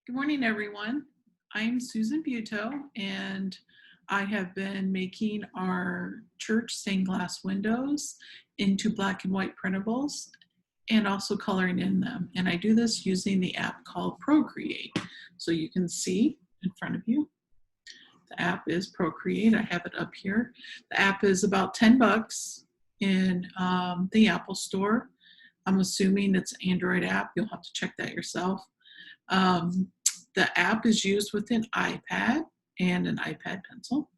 Good morning, everyone. I'm Susan Buteau, and I have been making our church stained glass windows into black and white printables and also coloring in them. And I do this using the app called Procreate. So you can see in front of you, the app is Procreate. I have it up here. The app is about 10 bucks in the Apple Store. I'm assuming it's an Android app. You'll have to check that yourself. The app is used with an iPad and an iPad pencil.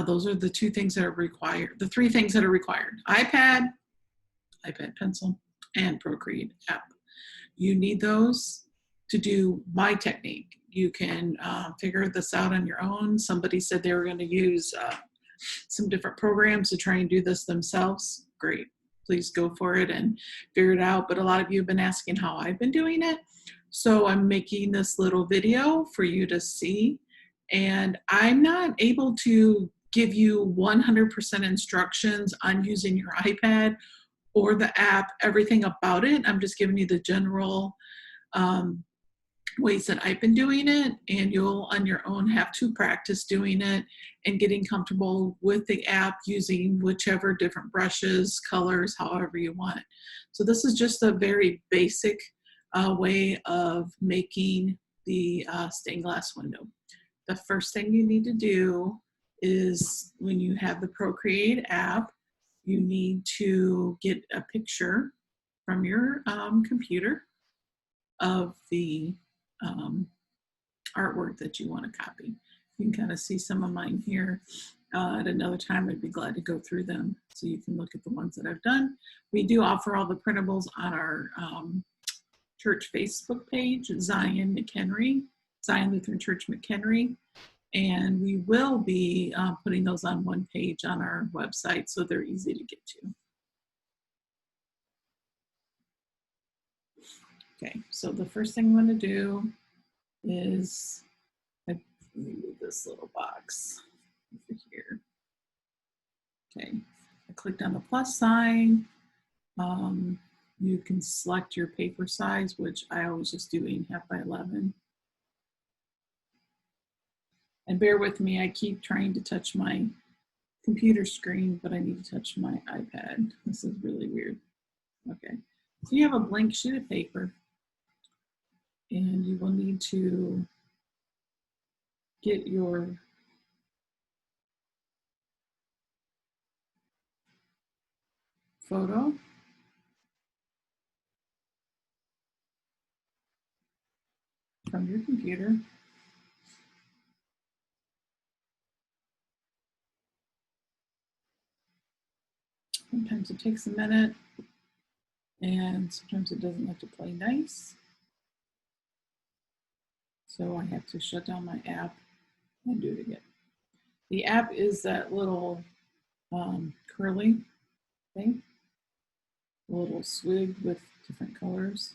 Those are the two things that are required, the three things that are required: iPad, iPad pencil, and Procreate app. You need those to do my technique. You can figure this out on your own. Somebody said they were going to use some different programs to try and do this themselves. Great. Please go for it and figure it out. But a lot of you have been asking how I've been doing it. So I'm making this little video for you to see. And I'm not able to give you 100% instructions on using your iPad or the app, everything about it. I'm just giving you the general ways that I've been doing it, and you'll on your own have to practice doing it and getting comfortable with the app using whichever different brushes, colors, however you want. So this is just a very basic way of making the stained glass window. The first thing you need to do is, when you have the Procreate app, you need to get a picture from your computer of the artwork that you want to copy. You can kind of see some of mine here. At another time, I'd be glad to go through them so you can look at the ones that I've done. We do offer all the printables on our church Facebook page, Zion Lutheran Church McHenry, and we will be putting those on one page on our website so they're easy to get to. Okay, so the first thing I'm going to do is, let me move this little box over here. Okay, I clicked on the plus sign. You can select your paper size, which I always just do 8.5 by 11. And bear with me, I keep trying to touch my computer screen, but I need to touch my iPad. This is really weird. Okay, so you have a blank sheet of paper, and you will need to get your photo. From your computer. Sometimes it takes a minute, and sometimes it doesn't have to play nice. So I have to shut down my app and do it again. The app is that little curly thing, a little swig with different colors.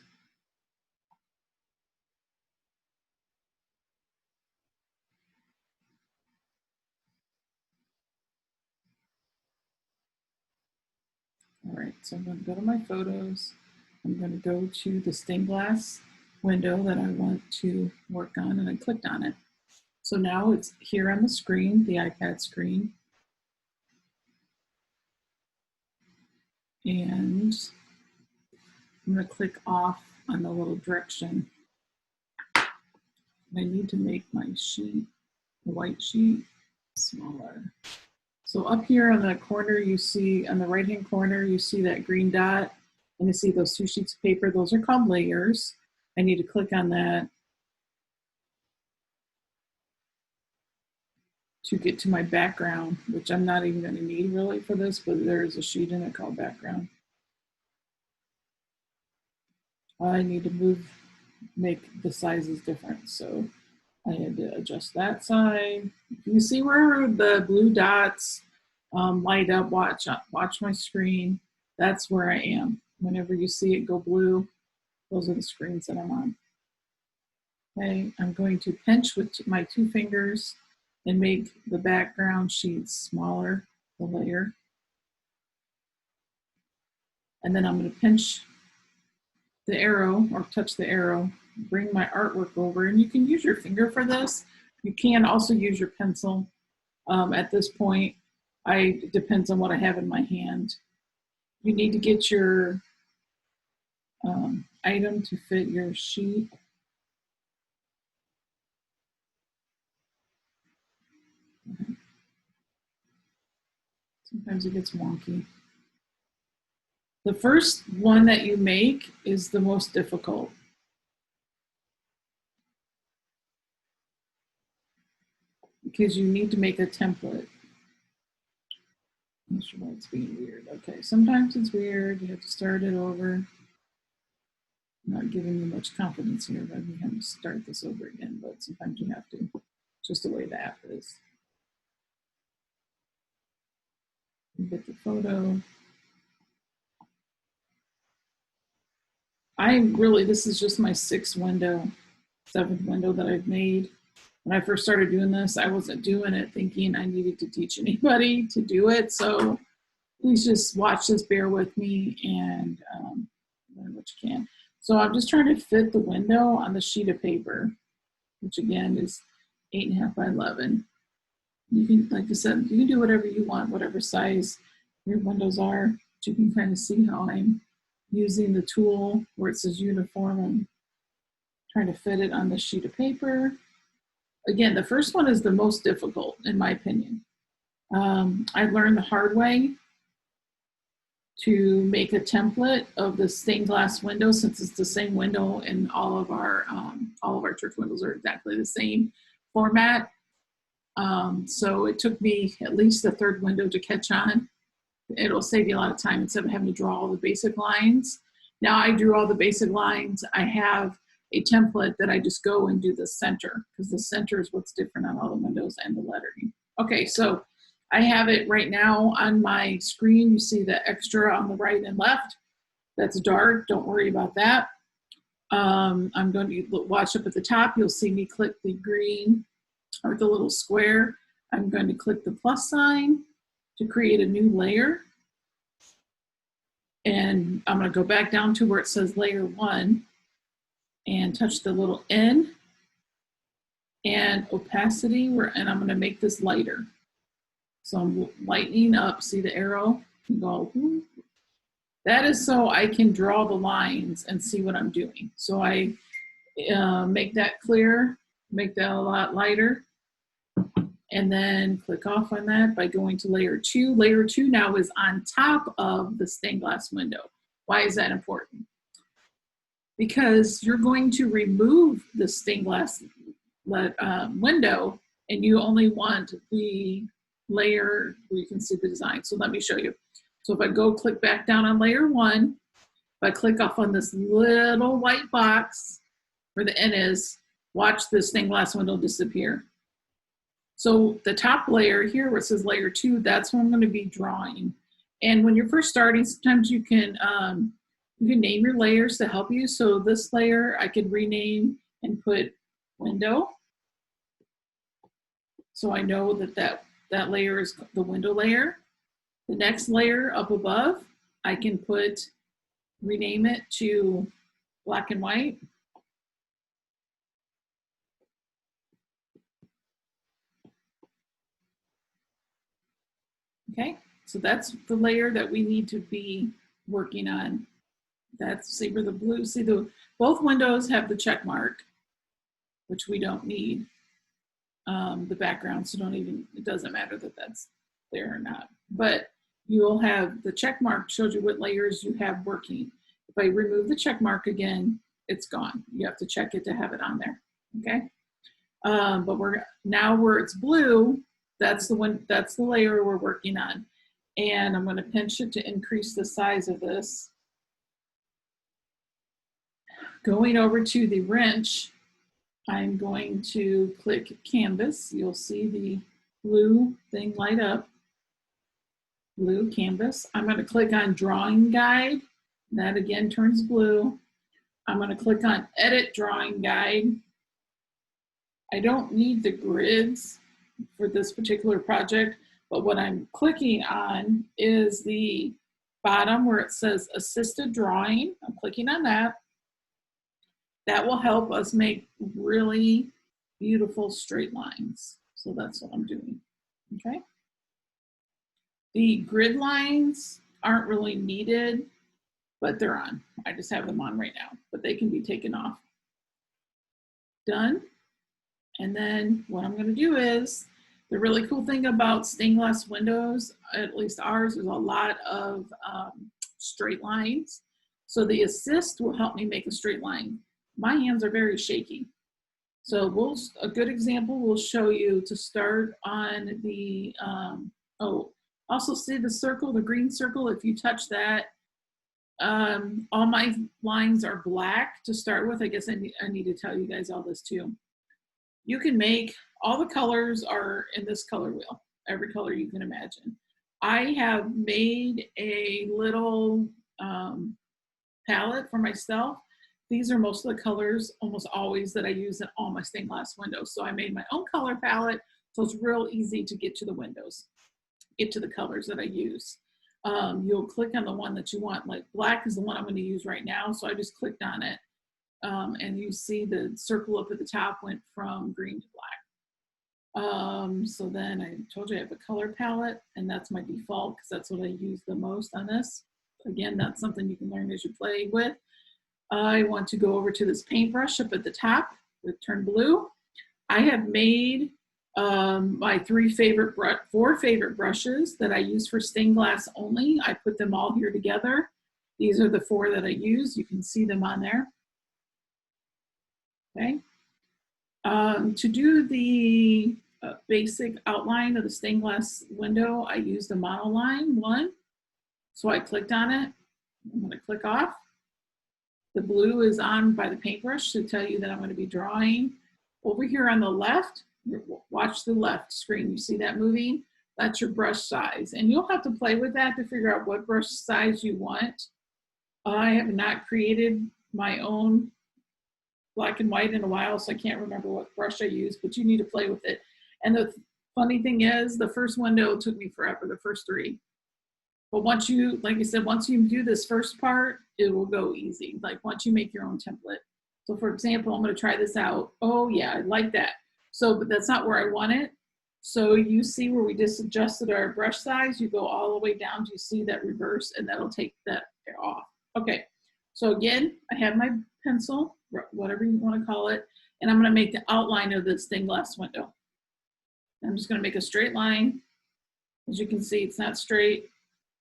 All right, so I'm going to go to my photos. I'm going to go to the stained glass window that I want to work on, and I clicked on it. So now it's here on the screen, the iPad screen. And I'm going to click off on the little direction. I need to make my sheet, the white sheet, smaller. So up here on the corner, you see, on the right-hand corner, you see that green dot, and you see those two sheets of paper. Those are called layers. I need to click on that to get to my background, which I'm not even going to need really for this, but there is a sheet in it called background. I need to make the sizes different. So I had to adjust that side. You see where the blue dots light up, watch my screen. That's where I am. Whenever you see it go blue, those are the screens that I'm on. Okay, I'm going to pinch with my 2 fingers and make the background sheet smaller, the layer. And then I'm going to pinch the arrow, or touch the arrow bring my artwork over, and you can use your finger for this. You can also use your pencil. At this point, it depends on what I have in my hand. You need to get your item to fit your sheet. Sometimes it gets wonky. The first one that you make is the most difficult. Because you need to make a template. I'm not sure why it's being weird. Okay, sometimes it's weird. You have to start it over. I'm not giving you much confidence here, but we have to start this over again, but sometimes you have to. It's just the way the app is. You get the photo. This is just my 7th window that I've made. When I first started doing this, I wasn't doing it thinking I needed to teach anybody to do it. So please just watch this, bear with me, and learn what you can. So I'm just trying to fit the window on the sheet of paper, which again is 8.5 by 11. You can, like I said, you can do whatever you want, whatever size your windows are. But you can kind of see how I'm using the tool where it says uniform. I'm trying to fit it on the sheet of paper. Again, the first one is the most difficult, in my opinion. I learned the hard way to make a template of the stained glass window, since it's the same window and all of our church windows are exactly the same format. So it took me at least the 3rd window to catch on. It'll save you a lot of time instead of having to draw all the basic lines. Now I drew all the basic lines. I have a template that I just go and do the center, because the center is what's different on all the windows and the lettering. Okay, so I have it right now on my screen. You see the extra on the right and left. That's dark. Don't worry about that. I'm going to watch up at the top. You'll see me click the green or the little square. I'm going to click the plus sign to create a new layer. And I'm going to go back down to where it says layer 1 and touch the little N and opacity, and I'm going to make this lighter. So I'm lightening up, see the arrow? You go, whoop. That is so I can draw the lines and see what I'm doing. So I make that clear, make that a lot lighter, and then click off on that by going to layer 2. Layer 2 now is on top of the stained glass window. Why is that important? Because you're going to remove the stained glass window, and you only want the layer where you can see the design. So let me show you. So if I go click back down on layer 1, if I click off on this little white box where the N is, watch the stained glass window disappear. So the top layer here where it says layer 2, that's what I'm going to be drawing. And when you're first starting, sometimes you can name your layers to help you. So this layer I could rename and put window. So I know that layer is the window layer. The next layer up above, I can rename it to black and white. Okay, so that's the layer that we need to be working on. See where the blue, both windows have the check mark, which we don't need. The background, so it doesn't matter that that's there or not. But you'll have the check mark shows you what layers you have working. If I remove the check mark again, it's gone. You have to check it to have it on there. Okay. But now where it's blue, that's the layer we're working on. And I'm going to pinch it to increase the size of this. Going over to the wrench, I'm going to click canvas. You'll see the blue thing light up. Blue canvas. I'm going to click on drawing guide. That again turns blue. I'm going to click on edit drawing guide. I don't need the grids for this particular project, but what I'm clicking on is the bottom where it says assisted drawing. I'm clicking on that. That will help us make really beautiful straight lines. So that's what I'm doing, okay? The grid lines aren't really needed, but they're on. I just have them on right now, but they can be taken off. Done. And then what I'm gonna do is, the really cool thing about stained glass windows, at least ours, is a lot of straight lines. So the assist will help me make a straight line. My hands are very shaky. So a good example we'll show you to start on the, also see the circle, the green circle, if you touch that, all my lines are black to start with. I guess I need to tell you guys all this too. You can make, all the colors are in this color wheel, every color you can imagine. I have made a little palette for myself. These are most of the colors, almost always, that I use in all my stained glass windows. So I made my own color palette, so it's real easy to get to the windows, get to the colors that I use. You'll click on the one that you want, like black is the one I'm going to use right now, so I just clicked on it. And you see the circle up at the top went from green to black. So then I told you I have a color palette, and that's my default because that's what I use the most on this. Again, that's something you can learn as you play with. I want to go over to this paintbrush up at the top with turn blue. I have made my four favorite brushes that I use for stained glass only. I put them all here together. These are the four that I use. You can see them on there. Okay. To do the basic outline of the stained glass window, I used the monoline one. So I clicked on it. I'm going to click off. The blue is on by the paintbrush to tell you that I'm going to be drawing. Over here on the left, watch the left screen. You see that moving? That's your brush size. And you'll have to play with that to figure out what brush size you want. I have not created my own black and white in a while, so I can't remember what brush I use, but you need to play with it. And the funny thing is, the first window took me forever, the first three. But once you, like I said, once you do this first part, it will go easy. Like once you make your own template. So for example, I'm going to try this out. Oh yeah, I like that. So, but that's not where I want it. So you see where we just adjusted our brush size, you go all the way down to see that reverse, and that'll take that off. Okay, so again, I have my pencil, whatever you want to call it, and I'm going to make the outline of this stained glass window. I'm just going to make a straight line. As you can see, it's not straight,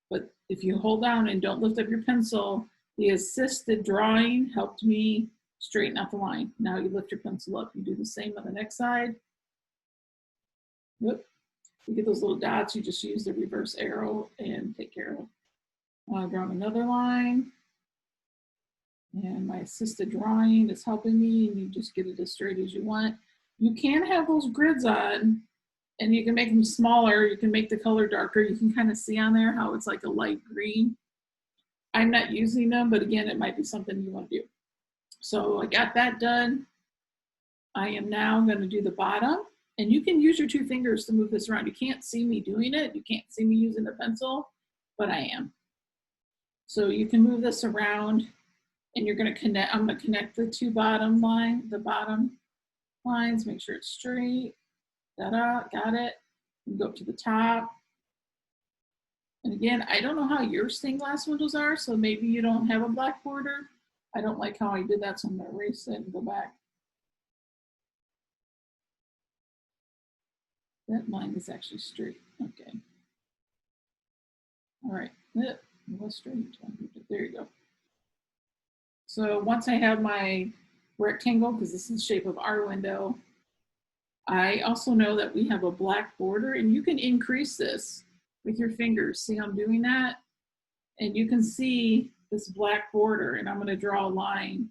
but if you hold down and don't lift up your pencil, the assisted drawing helped me straighten out the line. Now you lift your pencil up. You do the same on the next side. Whoop. You get those little dots, you just use the reverse arrow and take care of it. I'll draw another line. And my assisted drawing is helping me, and you just get it as straight as you want. You can have those grids on, and you can make them smaller. You can make the color darker. You can kind of see on there how it's like a light green. I'm not using them, but again, it might be something you want to do. So I got that done. I am now going to do the bottom, and you can use your two fingers to move this around. You can't see me doing it. You can't see me using the pencil, but I am. So you can move this around, and you're going to connect. I'm going to connect the two bottom lines, make sure it's straight. Ta-da, got it. You go up to the top. And again, I don't know how your stained glass windows are, so maybe you don't have a black border. I don't like how I did that, so I'm going to erase it and go back. That line is actually straight. Okay. All right. It was straight. There you go. So once I have my rectangle, because this is the shape of our window, I also know that we have a black border, and you can increase this with your fingers. See how I'm doing that? And you can see this black border, and I'm going to draw a line.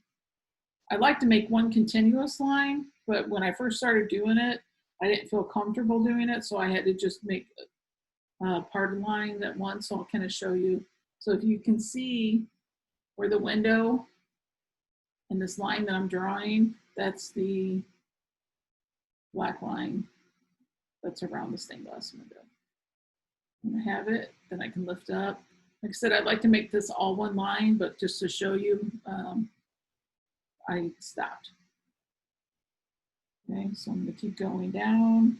I like to make one continuous line, but when I first started doing it, I didn't feel comfortable doing it, so I had to just make part of the line at once. So I'll kind of show you. So if you can see where the window and this line that I'm drawing, that's the black line that's around the stained glass window. When I have it, then I can lift up. Like I said, I'd like to make this all one line, but just to show you, I stopped. Okay, so I'm going to keep going down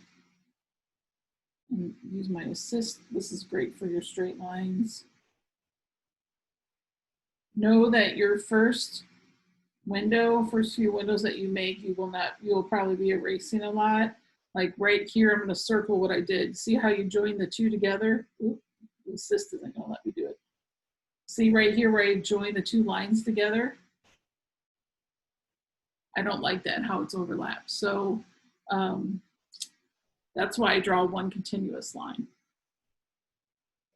and use my assist. This is great for your straight lines. Know that your first few windows that you make, you'll probably be erasing a lot. Like right here, I'm going to circle what I did. See how you join the two together? Oop, the assist isn't going to let me do it. See right here where I join the two lines together? I don't like that, how it's overlapped. So that's why I draw one continuous line.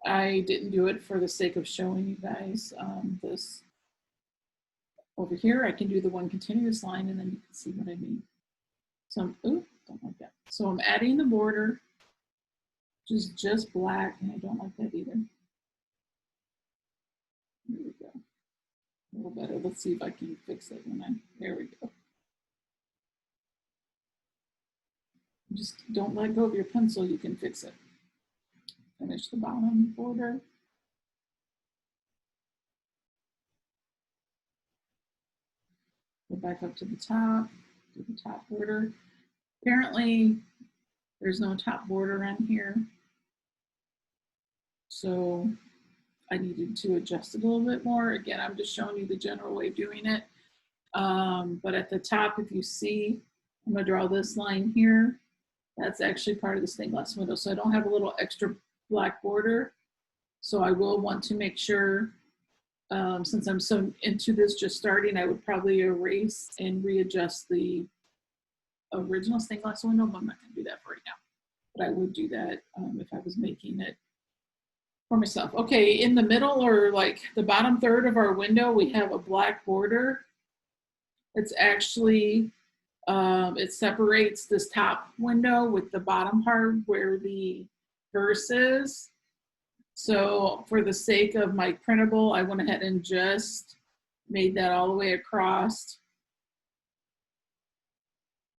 I didn't do it for the sake of showing you guys this. Over here, I can do the one continuous line and then you can see what I mean. So don't like that. So I'm adding the border, which is just black, and I don't like that either. There we go. A little better. Let's see if I can fix it there we go. Just don't let go of your pencil, you can fix it. Finish the bottom border. Go back up to the top, do the top border. Apparently, there's no top border on here. So I needed to adjust it a little bit more. Again, I'm just showing you the general way of doing it. But at the top, if you see, I'm gonna draw this line here. That's actually part of the stained glass window. So I don't have a little extra black border. So I will want to make sure, since I'm so into this just starting, I would probably erase and readjust the original stained glass window, but I'm not gonna do that for right now. But I would do that if I was making it for myself. Okay, in the middle or like the bottom third of our window, we have a black border. It's actually, it separates this top window with the bottom part where the verse is. So for the sake of my printable, I went ahead and just made that all the way across.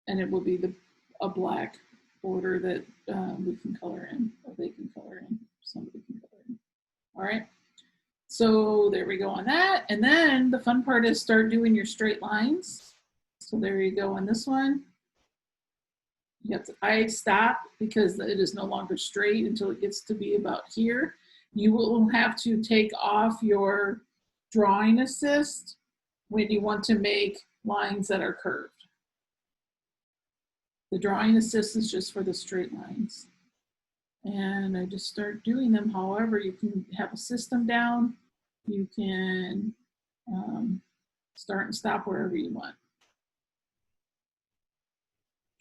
And it will be a black border that we can color in, or they can color in, somebody can color in. All right, so there we go on that. And then the fun part is start doing your straight lines. So there you go on this one. I stop because it is no longer straight until it gets to be about here. You will have to take off your drawing assist when you want to make lines that are curved. The drawing assist is just for the straight lines. And I just start doing them. However, you can have a system down. You can start and stop wherever you want.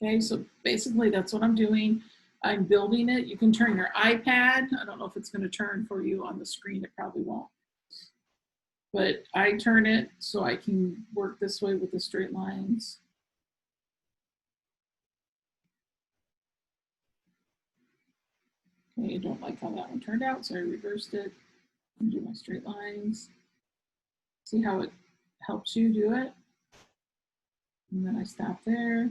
Okay, so basically that's what I'm doing. I'm building it. You can turn your iPad. I don't know if it's going to turn for you on the screen. It probably won't. But I turn it so I can work this way with the straight lines. Okay, I don't like how that one turned out, so I reversed it and do my straight lines. See how it helps you do it? And then I stop there.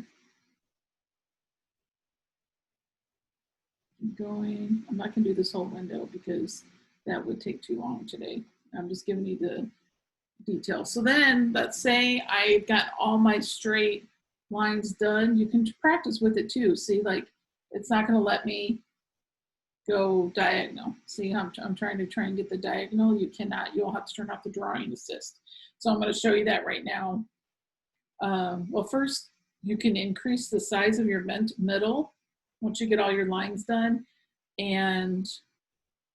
Keep going. I'm not going to do this whole window because that would take too long today. I'm just giving you the details. So then let's say I've got all my straight lines done. You can practice with it too. See, like it's not going to let me go diagonal. See, I'm trying to get the diagonal. You cannot. You'll have to turn off the drawing assist. So I'm going to show you that right now. Well, first you can increase the size of your middle once you get all your lines done, and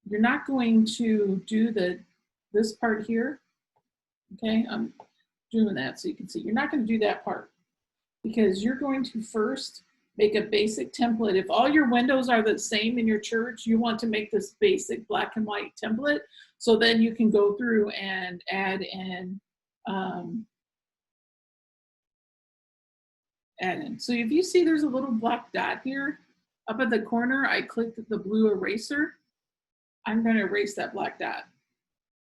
you're not going to do this part here. Okay, I'm doing that so you can see. You're not going to do that part because you're going to first make a basic template. If all your windows are the same in your church, you want to make this basic black and white template. So then you can go through and add in. So if you see there's a little black dot here, up at the corner, I clicked the blue eraser. I'm going to erase that black dot.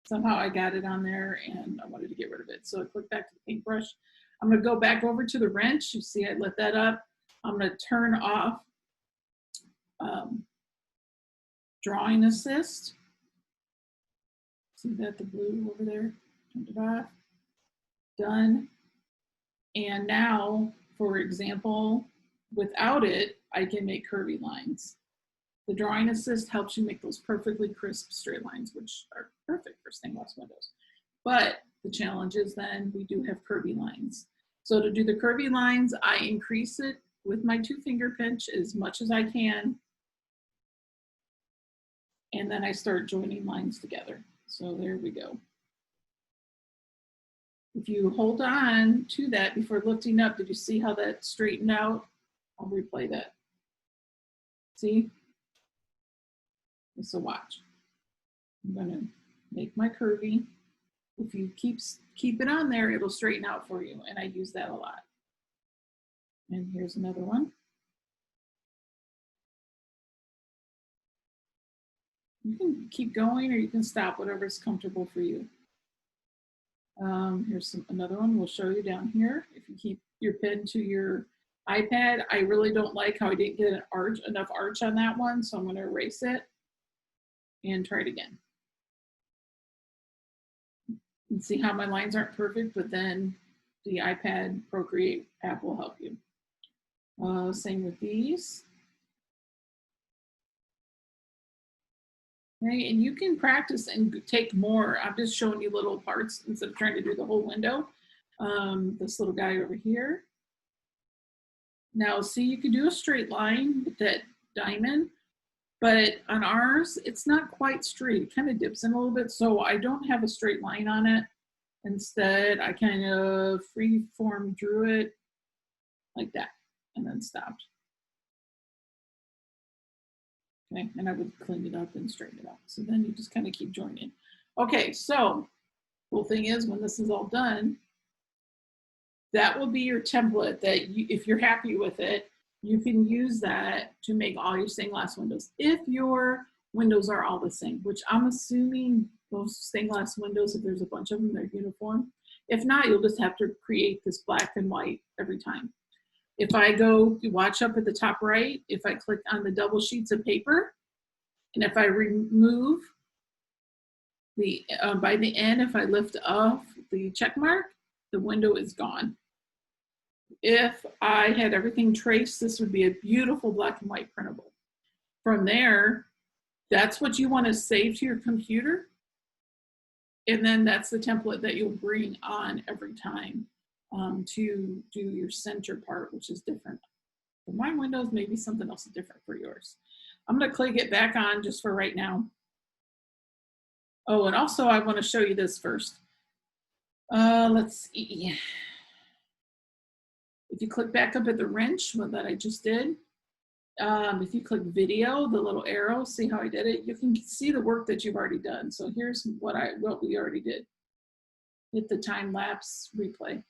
Somehow I got it on there and I wanted to get rid of it. So I click back to the paintbrush. I'm going to go back over to the wrench. You see I lit that up. I'm going to turn off drawing assist. See that, the blue over there? Turned it off. Done. And now, for example, without it, I can make curvy lines. The drawing assist helps you make those perfectly crisp straight lines, which are perfect for stained glass windows. But the challenge is then we do have curvy lines. So to do the curvy lines, I increase it with my 2-finger pinch as much as I can. And then I start joining lines together. So there we go. If you hold on to that before lifting up, did you see how that straightened out? I'll replay that. See? So watch. I'm gonna make my curvy. If you keep it on there, it'll straighten out for you. And I use that a lot. And here's another one. You can keep going or you can stop, whatever's comfortable for you. Here's another one we'll show you down here. If you keep your pen to your iPad, I really don't like how I didn't get enough arch on that one, so I'm going to erase it and try it again. You can see how my lines aren't perfect, but then the iPad Procreate app will help you. Same with these. Okay, and you can practice and take more. I'm just showing you little parts instead of trying to do the whole window. This little guy over here. Now, see, you can do a straight line with that diamond, but on ours, it's not quite straight. It kind of dips in a little bit, so I don't have a straight line on it. Instead, I kind of free-form drew it like that and then stopped. Okay, and I would clean it up and straighten it out. So then you just kind of keep joining. Okay, so cool thing is when this is all done, that will be your template that you, if you're happy with it, you can use that to make all your stained glass windows. If your windows are all the same, which I'm assuming most stained glass windows, if there's a bunch of them, they're uniform. If not, you'll just have to create this black and white every time. If I go, you watch up at the top right, if I click on the double sheets of paper, and if I remove the, by the end, if I lift off the check mark, the window is gone. If I had everything traced, this would be a beautiful black and white printable. From there, that's what you want to save to your computer. And then that's the template that you'll bring on every time to do your center part, which is different. For my windows, maybe something else is different for yours. I'm going to click it back on just for right now. Oh, and also I want to show you this first. Let's see. If you click back up at the wrench, what that I just did, if you click video, the little arrow, see how I did it? You can see the work that you've already done. So here's what we already did. Hit the time lapse replay.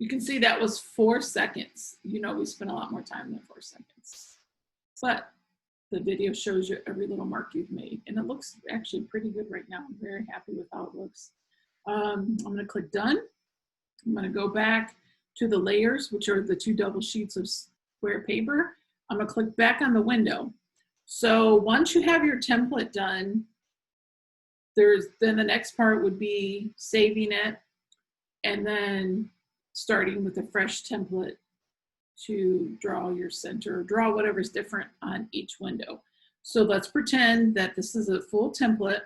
You can see that was 4 seconds. You know, we spent a lot more time than 4 seconds. But the video shows you every little mark you've made. And it looks actually pretty good right now. I'm very happy with how it looks. I'm going to click done. I'm going to go back to the layers, which are the 2 double sheets of square paper. I'm going to click back on the window. So once you have your template done, then the next part would be saving it and then starting with a fresh template to draw your center, draw whatever's different on each window. So let's pretend that this is a full template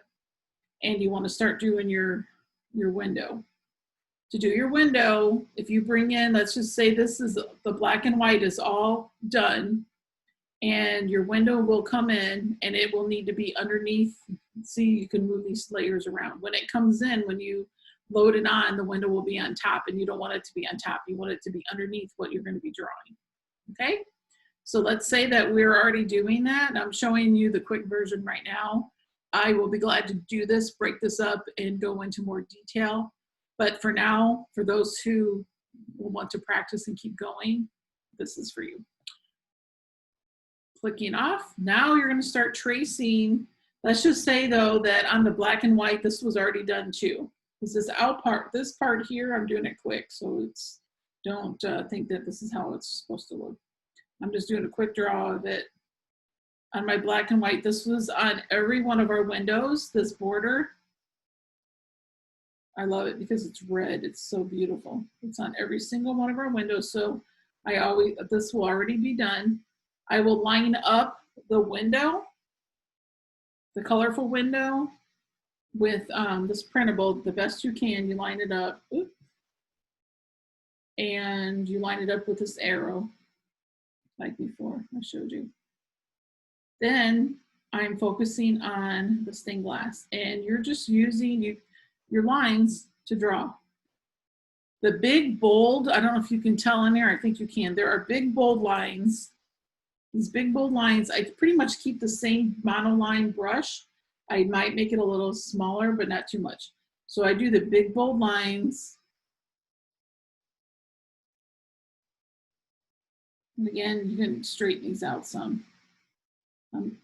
and you want to start doing your window. To do your window, if you bring in, let's just say this is the black and white is all done, and your window will come in and it will need to be underneath. See, you can move these layers around. When it comes in, when you load it on, the window will be on top, and you don't want it to be on top. You want it to be underneath what you're going to be drawing. Okay? So let's say that we're already doing that. I'm showing you the quick version right now. I will be glad to do this, break this up, and go into more detail. But for now, for those who will want to practice and keep going, this is for you. Clicking off. Now you're going to start tracing. Let's just say, though, that on the black and white, this was already done too. This part here, I'm doing it quick, so it's don't think that this is how it's supposed to look. I'm just doing a quick draw of it. On my black and white, this was on every one of our windows, this border. I love it because it's red. It's so beautiful. It's on every single one of our windows. So this will already be done. I will line up the window, the colorful window, with this printable the best you can. You line it up. Oops, and you line it up with this arrow like before I showed you. Then I'm focusing on the stained glass, and you're just using your lines to draw. The big bold, I don't know if you can tell in there, I think you can. There are big bold lines. These big bold lines, I pretty much keep the same monoline brush. I might make it a little smaller, but not too much. So I do the big bold lines. And again, you can straighten these out some.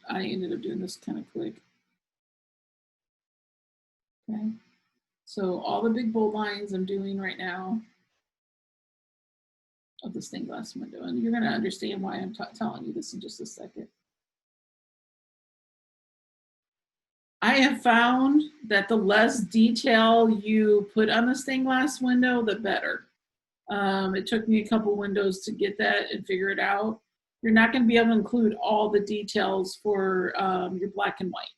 I ended up doing this kind of quick. Okay, so all the big bold lines I'm doing right now of the stained glass window, and you're going to understand why I'm telling you this in just a second. I have found that the less detail you put on the stained glass window, the better. It took me a couple windows to get that and figure it out. You're not going to be able to include all the details for your black and white.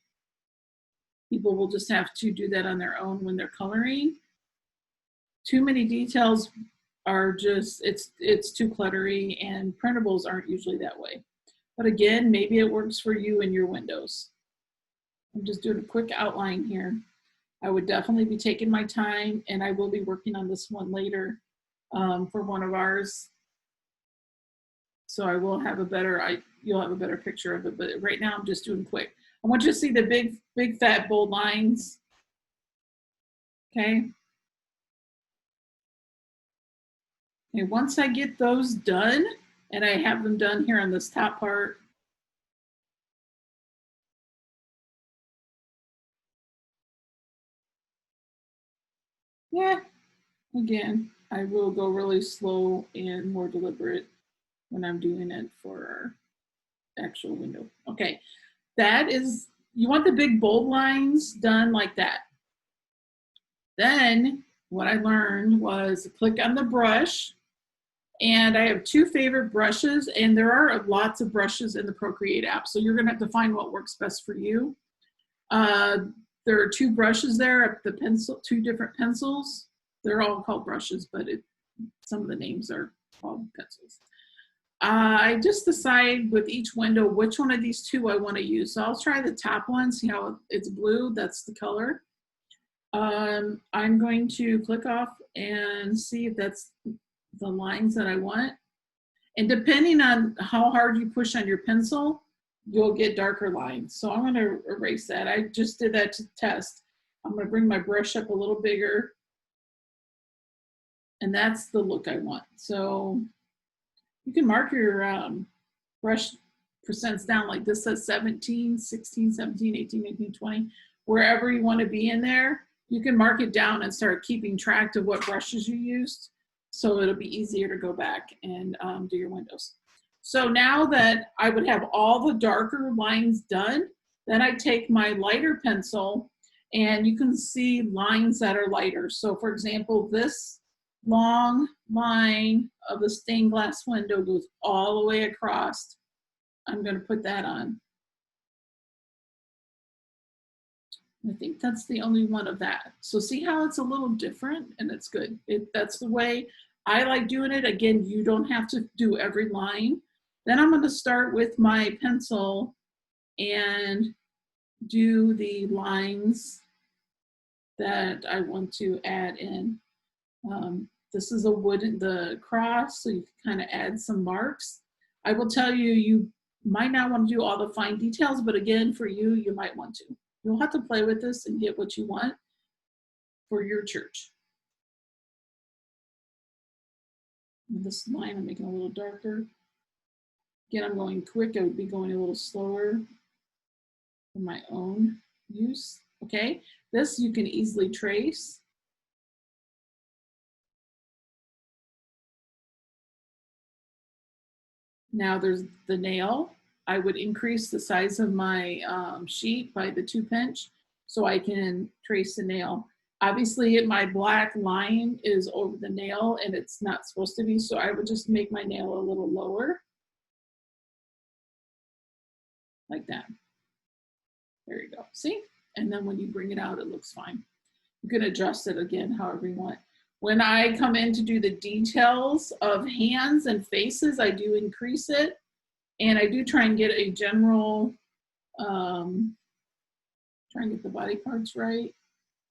People will just have to do that on their own when they're coloring. Too many details are just, it's too cluttery, and printables aren't usually that way. But again, maybe it works for you and your windows. I'm just doing a quick outline here. I would definitely be taking my time, and I will be working on this one later for one of ours. So I will have a better, you'll have a better picture of it, but right now I'm just doing quick. I want you to see the big fat bold lines. Okay. Okay, once I get those done, and I have them done here on this top part, yeah, again, I will go really slow and more deliberate when I'm doing it for our actual window. Okay, that is, you want the big bold lines done like that. Then what I learned was click on the brush, and I have two favorite brushes, and there are lots of brushes in the Procreate app, so you're gonna have to find what works best for you. There are two brushes there, two different pencils. They're all called brushes, but some of the names are called pencils. I just decide with each window which one of these two I want to use. So I'll try the top one, see how it's blue, that's the color. I'm going to click off and see if that's the lines that I want. And depending on how hard you push on your pencil, you'll get darker lines. So I'm going to erase that. I just did that to test. I'm going to bring my brush up a little bigger. And that's the look I want. So you can mark your brush percents down, like this says 17, 16, 17, 18, 19, 20. Wherever you want to be in there, you can mark it down and start keeping track of what brushes you used. So it'll be easier to go back and do your windows. So now that I would have all the darker lines done, then I take my lighter pencil, and you can see lines that are lighter. So for example, this long line of the stained glass window goes all the way across. I'm going to put that on. I think that's the only one of that. So see how it's a little different, and it's good. That's the way I like doing it. Again, you don't have to do every line. Then I'm going to start with my pencil and do the lines that I want to add in. This is the cross, so you can kind of add some marks. I will tell you, you might not want to do all the fine details, but again, for you, you might want to. You'll have to play with this and get what you want for your church. And this line I'm making a little darker. Again, I'm going quick. I would be going a little slower for my own use. Okay, this you can easily trace. Now there's the nail. I would increase the size of my sheet by the 2 pinch so I can trace the nail. Obviously, my black line is over the nail and it's not supposed to be, so I would just make my nail a little lower, like that. There you go, see? And then when you bring it out, it looks fine. You can adjust it again however you want. When I come in to do the details of hands and faces, I do increase it, and I do try and get a general, try and get the body parts right.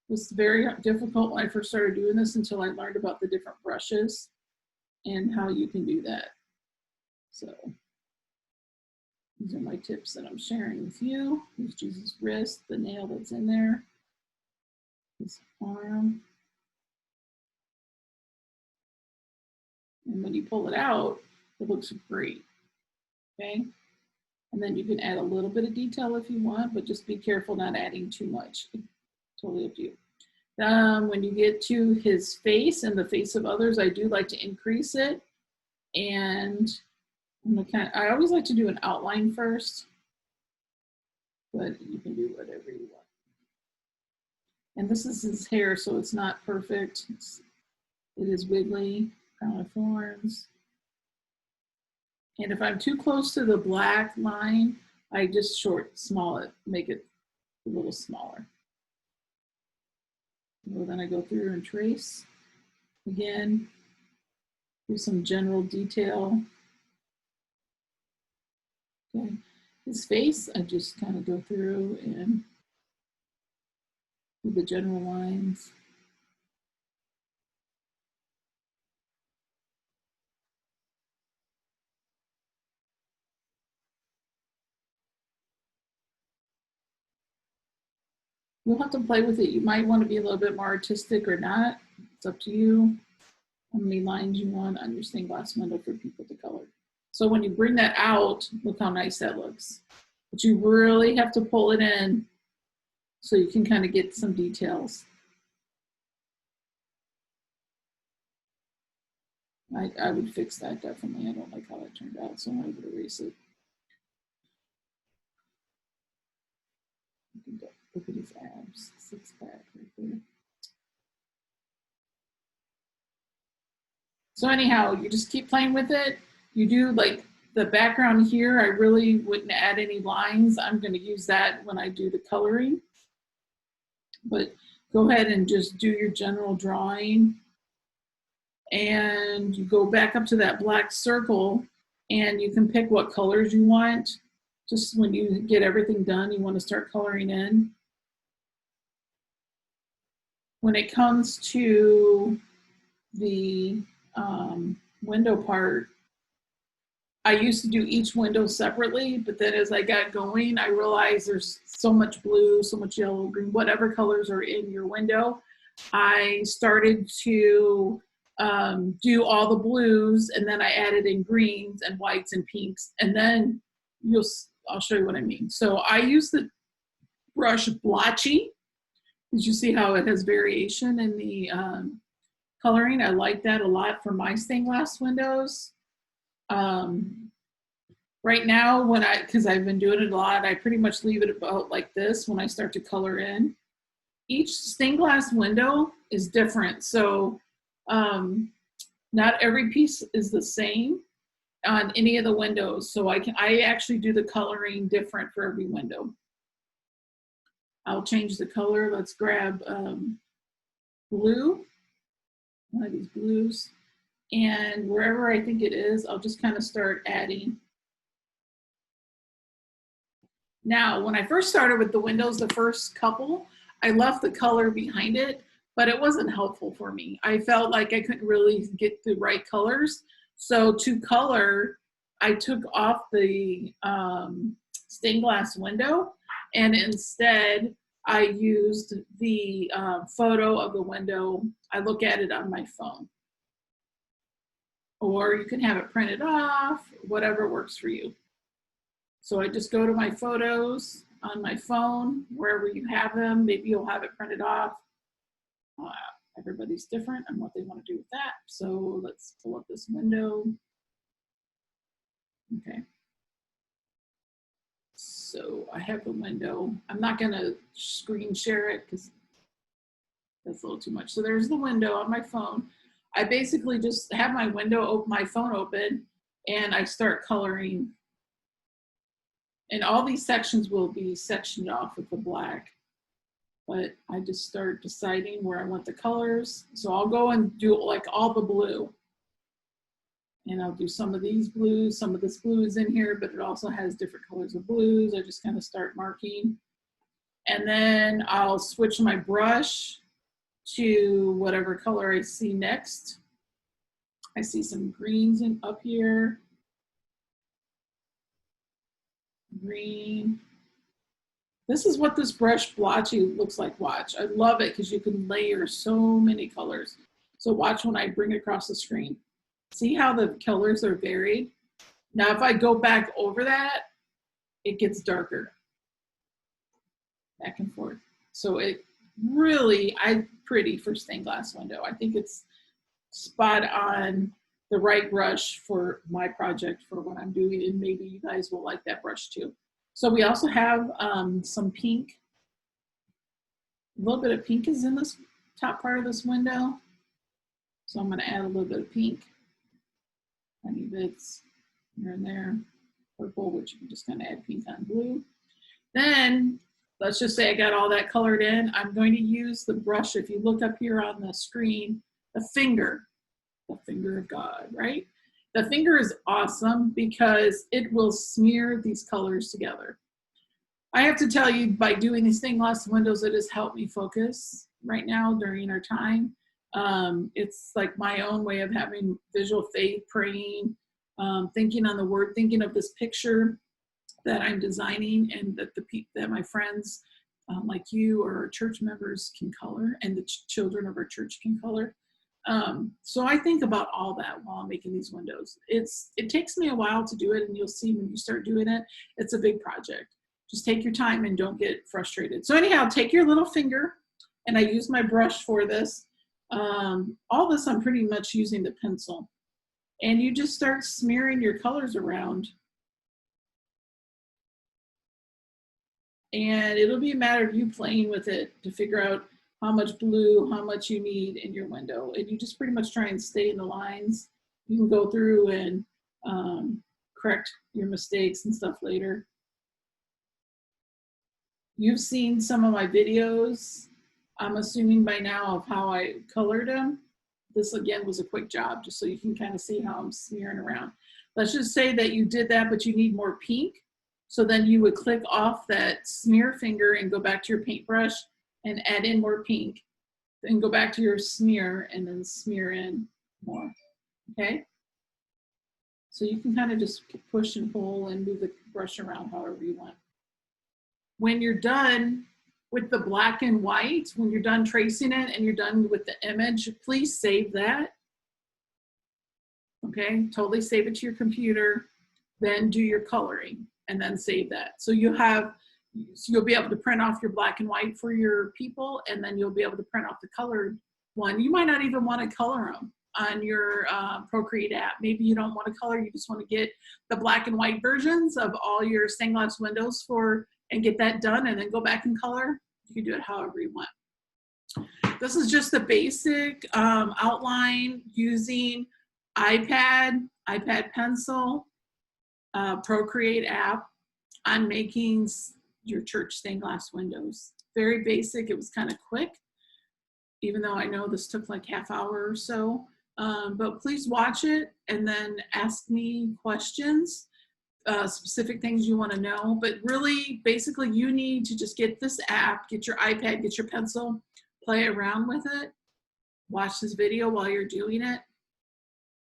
It was very difficult when I first started doing this until I learned about the different brushes and how you can do that. So these are my tips that I'm sharing with you. Here's Jesus' wrist, the nail that's in there, his arm. And when you pull it out, it looks great, okay? And then you can add a little bit of detail if you want, but just be careful not adding too much. Totally up to you. When you get to his face and the face of others, I do like to increase it. And I always like to do an outline first, but you can do whatever you want. And this is his hair, so it's not perfect. It is wiggly, crown of thorns. And if I'm too close to the black line, I just small it, make it a little smaller. Well, then I go through and trace again, do some general detail. Okay, his face, I just kind of go through and do the general lines. You'll have to play with it. You might want to be a little bit more artistic or not. It's up to you how many lines you want on your stained glass window for people to color. So when you bring that out, look how nice that looks. But you really have to pull it in so you can kind of get some details. I would fix that definitely. I don't like how that turned out, so I would erase it. Look at his abs, six pack right there. So anyhow, you just keep playing with it. You do like the background here, I really wouldn't add any lines. I'm going to use that when I do the coloring. But go ahead and just do your general drawing. And you go back up to that black circle and you can pick what colors you want. Just when you get everything done, you want to start coloring in. When it comes to the window part, I used to do each window separately, but then as I got going, I realized there's so much blue, so much yellow, green, whatever colors are in your window. I started to do all the blues, and then I added in greens and whites and pinks, and then I'll show you what I mean. So I use the brush Blotchy. Did you see how it has variation in the coloring? I like that a lot for my stained glass windows. Right now, because I've been doing it a lot, I pretty much leave it about like this when I start to color in. Each stained glass window is different, so not every piece is the same on any of the windows. So I actually do the coloring different for every window. I'll change the color. Let's grab blue, one of these blues, and wherever I think it is, I'll just kind of start adding. Now, when I first started with the windows, the first couple, I left the color behind it, but it wasn't helpful for me. I felt like I couldn't really get the right colors. So to color, I took off the stained glass window, and instead I used the photo of the window. I look at it on my phone. Or you can have it printed off, whatever works for you. So I just go to my photos on my phone, wherever you have them. Maybe you'll have it printed off. Everybody's different on what they want to do with that. So let's pull up this window. Okay. So I have the window. I'm not going to screen share it because That's a little too much. So there's the window on my phone. I basically just have my my phone open, and I start coloring. And all these sections will be sectioned off with the black. But I just start deciding where I want the colors. So I'll go and do like all the blue. And I'll do some of these blues, some of this blue is in here, but it also has different colors of blues. I just kind of start marking. And then I'll switch my brush to whatever color I see next. I see some greens up here. Green. This is what this brush blotchy looks like. Watch. I love it because you can layer so many colors. So watch when I bring it across the screen. See how the colors are varied? Now, if I go back over that, it gets darker. Back and forth. So it really, pretty for stained glass window. I think it's spot on the right brush for my project for what I'm doing, and maybe you guys will like that brush too. So we also have some pink. A little bit of pink is in this top part of this window. So I'm going to add a little bit of pink. Tiny bits here and there. Purple, which you can just kind of add pink on blue. Then let's just say I got all that colored in. I'm going to use the brush. If you look up here on the screen, the finger of God, right? The finger is awesome because it will smear these colors together. I have to tell you, by doing these stained glass windows, it has helped me focus right now during our time. It's like my own way of having visual faith, praying, thinking on the word, thinking of this picture that I'm designing, and that my friends like you or church members can color, and the children of our church can color. So I think about all that while I'm making these windows. It takes me a while to do it, and you'll see when you start doing it, it's a big project. Just take your time and don't get frustrated. So anyhow, take your little finger, and I use my brush for this. All this I'm pretty much using the pencil. And you just start smearing your colors around. And it'll be a matter of you playing with it to figure out how much blue, how much you need in your window. And you just pretty much try and stay in the lines. You can go through and correct your mistakes and stuff later. You've seen some of my videos, I'm assuming by now, of how I colored them. This again was a quick job, just so you can kind of see how I'm smearing around. Let's just say that you did that, but you need more pink. So then you would click off that smear finger and go back to your paintbrush and add in more pink. Then go back to your smear and then smear in more, okay? So you can kind of just push and pull and move the brush around however you want. When you're done with the black and white, when you're done tracing it and you're done with the image, please save that. Okay, totally save it to your computer, then do your coloring and then save that. So you'll be able to print off your black and white for your people, and then you'll be able to print off the colored one. You might not even want to color them on your Procreate app. Maybe you don't want to color, you just want to get the black and white versions of all your stained glass windows and get that done, and then go back and color. You can do it however you want. This is just the basic outline using iPad Pencil, Procreate app on making your church stained glass windows. Very basic. It was kind of quick, even though I know this took like half hour or so. But please watch it and then ask me questions. Specific things you want to know, but really basically you need to just get this app, get your iPad, get your pencil, play around with it, watch this video while you're doing it,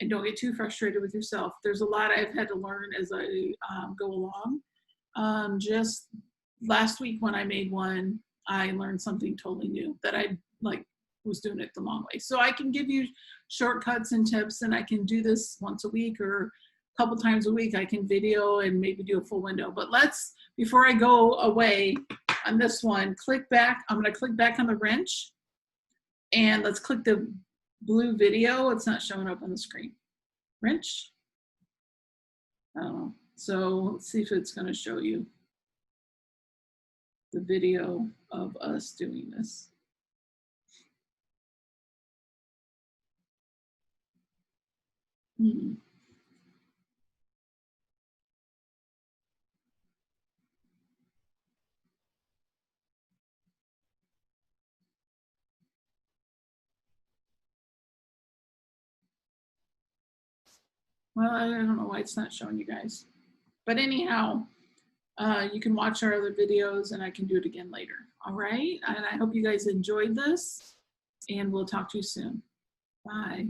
and don't get too frustrated with yourself. There's a lot I've had to learn as I go along. Just last week when I made one, I learned something totally new that I was doing it the long way. So I can give you shortcuts and tips, and I can do this once a week or couple times a week. I can video and maybe do a full window. But before I go away on this one, click back. I'm going to click back on the wrench, and let's click the blue video. It's not showing up on the screen. Wrench. So let's see if it's going to show you the video of us doing this. Hmm. Well, I don't know why it's not showing you guys. But anyhow, you can watch our other videos and I can do it again later. All right. And I hope you guys enjoyed this and we'll talk to you soon. Bye.